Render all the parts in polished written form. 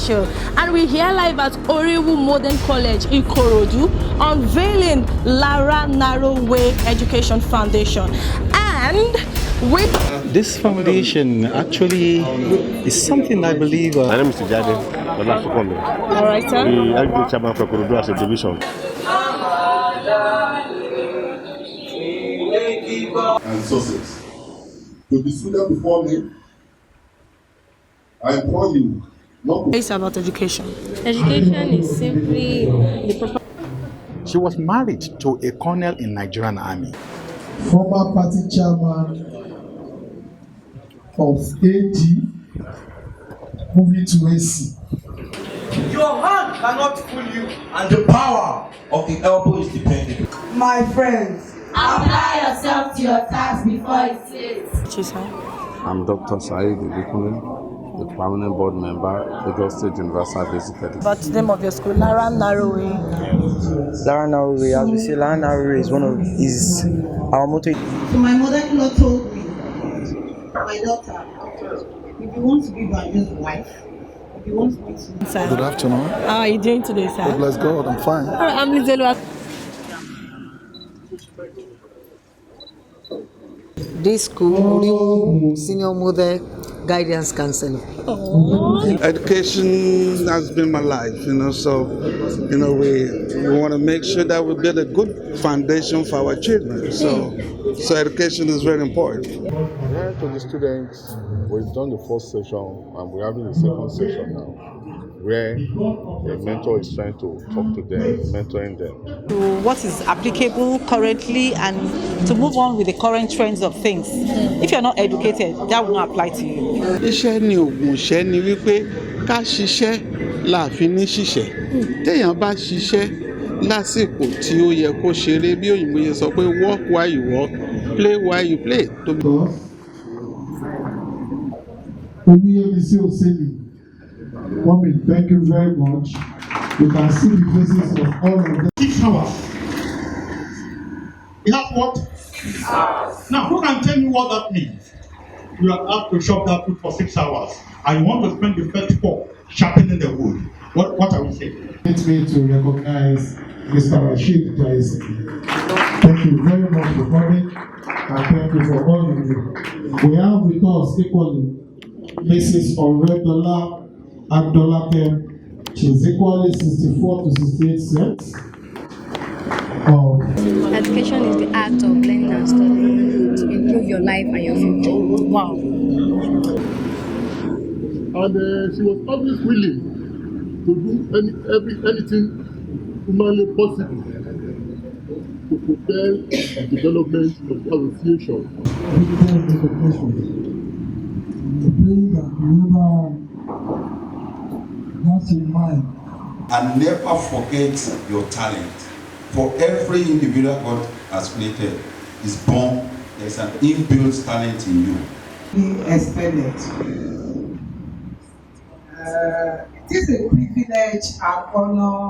special. And we're here live at Oriwu Modern College, Ikorodu, unveiling Lara Narrow Way Education Foundation. And with this foundation actually is something I believe. My name is Tijade. all right, sir. The LCDA chairman for Ikorodu as a division. And success. To the student before me, I implore you not to. It's about education. Education is simply the proper. She was married to a colonel in Nigerian army. Former party chairman of AD, moving to AC. Your hand cannot fool you, and the power of the elbow is dependent. My friends, apply yourself to your task before it's late. I'm Dr. Saeed Ibikunin, the permanent board member, Lagos State Universal Basic Education. What's the name of your school? Lara Narrow Way. Lara Narrow Way, as we say, Lara Narrow Way is our motto. So my mother-in-law told me, my daughter, if you want to be Banjo's wife, if you want to be Sir. Good afternoon. How are you doing today, sir? God bless God, I'm fine. All right, I'm Adéọlá. This school, Oriwu Senior Model Guidance Counselor. Education has been my life, so, we want to make sure that we build a good foundation for our children. So education is very important. Yeah, to the students, we've done the first session and we're having the second session now, where a mentor is trying to talk to them, mentoring them. To what is applicable currently and to move on with the current trends of things. If you're not educated, that will not apply to you. Iṣẹ́ ni ògùn iṣẹ́ ni wípé ká ṣiṣẹ́ láàfin ní ṣiṣẹ́. Téèyàn bá ṣiṣẹ́ lásìkò tí ó yẹ kó ṣeré bí òyìnbó yẹn sọ pé work while you work, play while you play. Mommy, thank you very much. You can see the faces of all of them. 6 hours. Is that what? Now, who can tell me what that means? You have to chop that wood for 6 hours, and you want to spend the first 4 sharpening the wood. What are we saying? It's me to recognize Mr. Rashid Jaisi. Thank you very much for coming, and thank you for all you do. We have with us equally Mrs. Adéọlá Adebisi. She's equally 64 to 68 cents. Education is the act of learning and studying to improve your life and your future. Wow. And she was always willing to do anything humanly possible to propel the development of the association. That's in mind. And never forget your talent. For every individual God has created is born, there's an inbuilt talent in you. Be expanded. It is a privilege and honor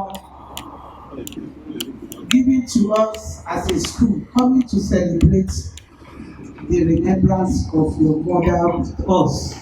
given to us as a school, coming to celebrate the remembrance of your mother with us.